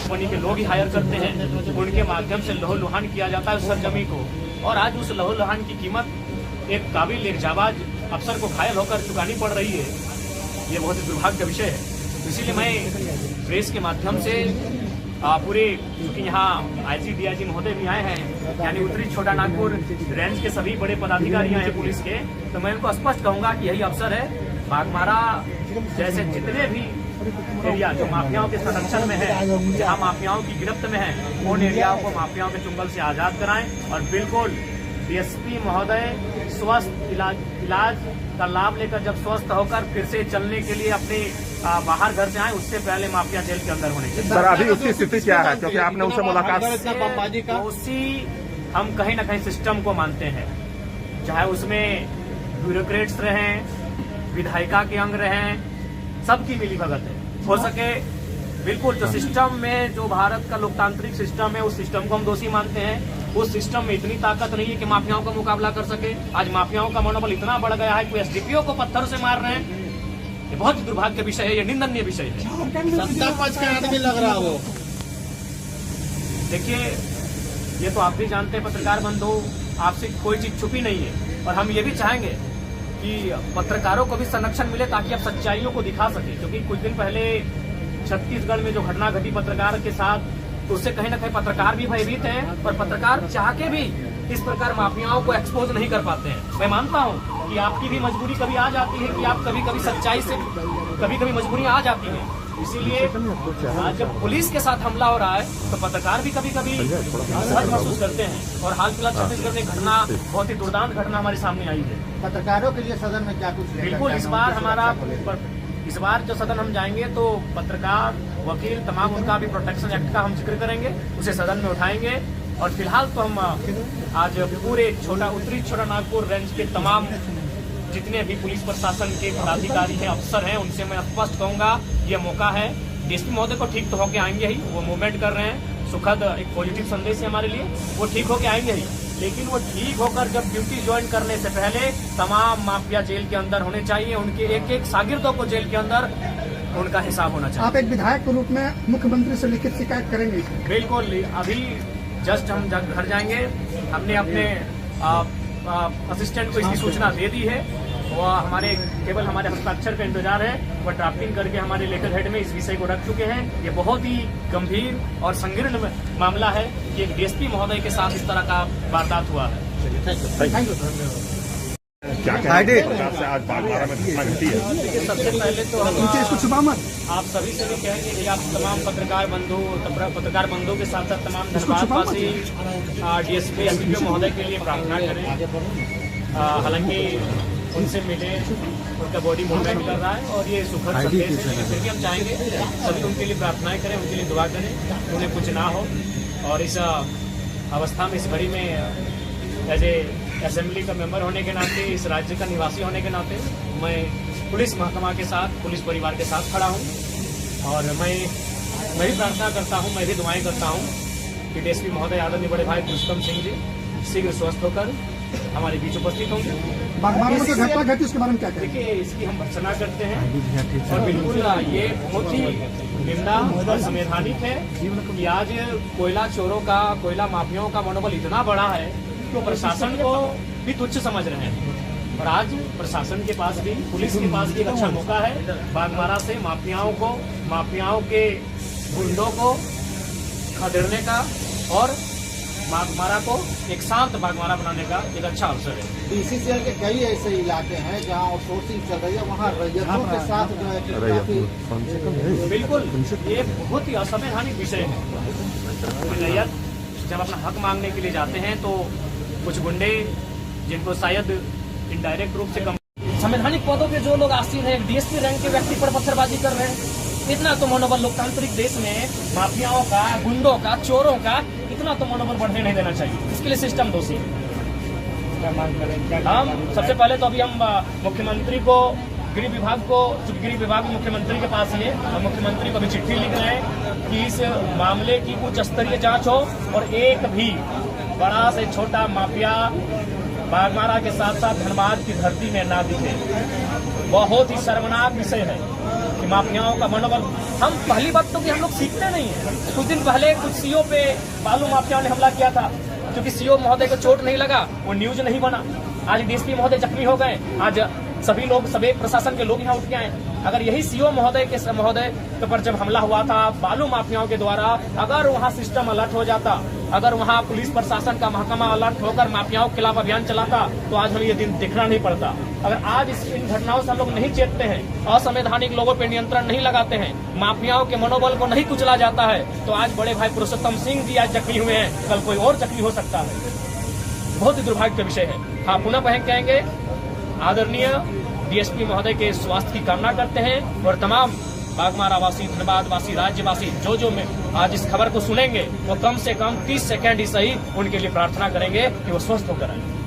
Company के लोग ही higher करते हैं, उनके माध्यम से लहू-लुहान किया जाता है उस सरजमी को। और आज उस लहू-लुहान की कीमत एक काबिल एक जाबाज अफसर को घायल होकर चुकानी पड़ रही है। ये बहुत ही दुर्भाग्य का विषय है। इसीलिए मैं प्रेस के माध्यम से पूरे, क्योंकि यहाँ आईजी डीआईजी महोदय भी आए हैं, यानी उत्तरी छोटा नागपुर रेंज के सभी बड़े पदाधिकारी हैं पुलिस के, तो मैं उनको स्पष्ट कहूंगा कि यही अवसर है। बाघमारा जैसे जितने भी एरिया जो माफियाओं के संरक्षण में है, जहाँ माफियाओं की गिरफ्त में है, उन एरियाओं को माफियाओं के चुंगल से आजाद कराएं। और बिल्कुल डीएसपी महोदय स्वस्थ इलाज का लाभ लेकर जब स्वस्थ होकर फिर से चलने के लिए अपने बाहर घर से आए, उससे पहले माफिया जेल के अंदर होने चाहिए। सर अभी उसकी स्थिति क्या है, क्योंकि आपने उससे मुलाकात? उसी हम कहीं न कहीं सिस्टम को मानते हैं, चाहे उसमें ब्यूरोक्रेट्स रहे, विधायिका के अंग रहे, सबकी मिली भगत है। हो सके बिल्कुल जो सिस्टम में, जो भारत का लोकतांत्रिक सिस्टम है, उस सिस्टम को हम दोषी मानते हैं। उस सिस्टम में इतनी ताकत नहीं है कि माफियाओं का मुकाबला कर सके। आज माफियाओं का मनोबल इतना बढ़ गया है कि एसडीपीओ को पत्थर से मार रहे हैं। ये बहुत ही दुर्भाग्य विषय है, ये निंदनीय विषय है। सत्ता पक्ष का आदमी लग रहा हो। देखिए, ये तो आप भी जानते हैं पत्रकार बंधु, आपसे कोई चीज छुपी नहीं है। और हम ये भी चाहेंगे कि पत्रकारों को भी संरक्षण मिले ताकि आप सच्चाइयों को दिखा सके। क्योंकि कुछ दिन पहले छत्तीसगढ़ में जो घटना घटी पत्रकार के साथ, तो उससे कहीं न कहीं पत्रकार भी भयभीत हैं और पत्रकार चाह के भी इस प्रकार माफियाओं को एक्सपोज नहीं कर पाते हैं। मैं मानता हूं कि आपकी भी मजबूरी कभी आ जाती है कि आप कभी कभी सच्चाई से कभी मजबूरियां आ जाती हैं। इसीलिए आज जब पुलिस के साथ हमला हो रहा है तो पत्रकार भी कभी कभी सहज महसूस करते हैं। और हाल फिलहाल छत्तीसगढ़ में घटना, बहुत ही दुर्दांत घटना हमारे सामने आई है। पत्रकारों के लिए सदन में क्या कुछ बिल्कुल, इस बार जो सदन हम जाएंगे तो पत्रकार, वकील, तमाम उनका भी प्रोटेक्शन एक्ट का हम जिक्र करेंगे, उसे सदन में उठाएंगे। और फिलहाल तो हम आज पूरे उत्तरी छोटा नागपुर रेंज के तमाम जितने भी पुलिस प्रशासन के पदाधिकारी हैं, अफसर हैं, उनसे मैं स्पष्ट कहूंगा ये मौका है। डीएसपी महोदय को ठीक तो होके आएंगे ही, वो मूवमेंट कर रहे हैं, सुखद एक पॉजिटिव संदेश है हमारे लिए, वो ठीक होके आएंगे ही। लेकिन वो ठीक होकर जब ड्यूटी ज्वाइन करने से पहले तमाम माफिया जेल के अंदर होने चाहिए। उनके एक एक शागिर्दों को जेल के अंदर उनका हिसाब होना चाहिए। आप एक विधायक के रूप में मुख्यमंत्री से लिखित शिकायत करेंगे? बिल्कुल, अभी जस्ट हम जब घर जाएंगे, हमने अपने असिस्टेंट को इसकी सूचना दे दी है। वो केवल हमारे हस्ताक्षर का इंतजार है। वो ड्राफ्टिंग करके हमारे लेटर हेड में इस विषय को रख चुके हैं। ये बहुत ही गंभीर और संकीर्ण मामला है कि एक डीएसपी महोदय के साथ इस तरह का वारदात हुआ है। Thank you. क्या कहना से आज बाघमारा में घटना घटी है? देखिए, सबसे पहले तो हम आप सभी से भी कहेंगे कि आप तमाम पत्रकार बंधु के साथ साथ तमाम धनबादवासी डीएसपी एसडीपीओ महोदय के लिए प्रार्थना करें। हालांकि उनसे मिले, उनका बॉडी मूवमेंट कर रहा है और ये सुखद संदेश है। फिर भी हम चाहेंगे सभी उनके लिए प्रार्थनाएं करें, उनके लिए दुआ करें, उन्हें कुछ ना हो। और इस अवस्था में, इस घड़ी में एज ए असेंबली का मेंबर होने के नाते, इस राज्य का निवासी होने के नाते, मैं पुलिस महकमा के साथ, पुलिस परिवार के साथ खड़ा हूं। और मैं भी प्रार्थना करता हूं, मैं भी दुआएं करता हूं कि डीएसपी महोदय आदरणीय बड़े भाई पुरुषोत्तम सिंह जी शीघ्र स्वस्थ होकर हमारे बीच उपस्थित होंगे। बाघमारा में जो घटना घटी उसके बारे में क्या कहें? देखिए, इसकी हम भर्त्सना करते हैं और बिल्कुल ये बहुत ही निंदा और संवैधानिक है कि आज कोयला चोरों का, कोयला माफियाओं का मनोबल इतना बड़ा है तो प्रशासन को भी तुच्छ समझ रहे हैं। और आज प्रशासन के पास भी, पुलिस के पास भी एक अच्छा मौका है बाघमारा से माफियाओं के गुंडों को खदेड़ने का और बाघमारा को एक शांत बाघमारा बनाने का एक अच्छा अवसर है। बीसीसीएल के कई ऐसे इलाके हैं जहां आउटसोर्सिंग चल रही है, वहां रैयतों के साथ जो है कि बिल्कुल ये बहुत ही असंवैधानिक विषय है। रैयत जब अपना हक मांगने के लिए जाते हैं तो कुछ गुंडे, जिनको शायद इनडायरेक्ट रूप से संवैधानिक पदों पे जो लोग आसीन हैं, डीएसपी रैंक के व्यक्ति पर पत्थरबाजी कर रहे हैं। इतना तो मनोबल लोकतांत्रिक देश में माफियाओं का, गुंडों का, चोरों का इतना तो मनोबल बढ़ने नहीं देना चाहिए। इसके लिए सिस्टम दोषी है। हम सबसे पहले तो अभी हम मुख्यमंत्री को, गृह विभाग मुख्यमंत्री के पास ही है, हम मुख्यमंत्री को भी चिट्ठी लिख रहे हैं कि इस मामले की उच्च स्तरीय जांच हो और एक भी बड़ा से छोटा माफिया बाघमारा के साथ साथ धनबाद की धरती में ना दिखे। बहुत ही शर्मनाक विषय है कि माफियाओं का मनोबल। हम पहली बात तो कि हम लोग सीखते नहीं है। कुछ दिन पहले कुछ सीओ पे बालू माफियाओं ने हमला किया था, क्योंकि सीओ महोदय को चोट नहीं लगा, वो न्यूज नहीं बना। आज डीएसपी महोदय जख्मी हो गए, आज सभी लोग, सभी प्रशासन के लोग यहाँ उठ के आए। अगर यही सीओ महोदय के पर जब हमला हुआ था बालू माफियाओं के द्वारा, अगर वहाँ सिस्टम अलर्ट हो जाता, अगर वहाँ पुलिस प्रशासन का महकमा अलर्ट होकर माफियाओं के खिलाफ अभियान चलाता, तो आज हमें ये दिन देखना नहीं पड़ता। अगर आज इन घटनाओं से हम लोग नहीं चेतते हैं, असंवैधानिक लोगों पर नियंत्रण नहीं लगाते हैं, माफियाओं के मनोबल को नहीं कुचला जाता है, तो आज बड़े भाई पुरुषोत्तम सिंह जी आज जख्मी हुए हैं, कल कोई और जख्मी हो सकता है। बहुत ही दुर्भाग्य का विषय है। हाँ, पुनः कहेंगे आदरणीय डीएसपी महोदय के स्वास्थ्य की कामना करते हैं, और तमाम बागमारा वासी, धनबाद वासी, राज्यवासी जो में आज इस खबर को सुनेंगे, वो कम से कम 30 सेकंड ही सही उनके लिए प्रार्थना करेंगे कि वो स्वस्थ होकर आए।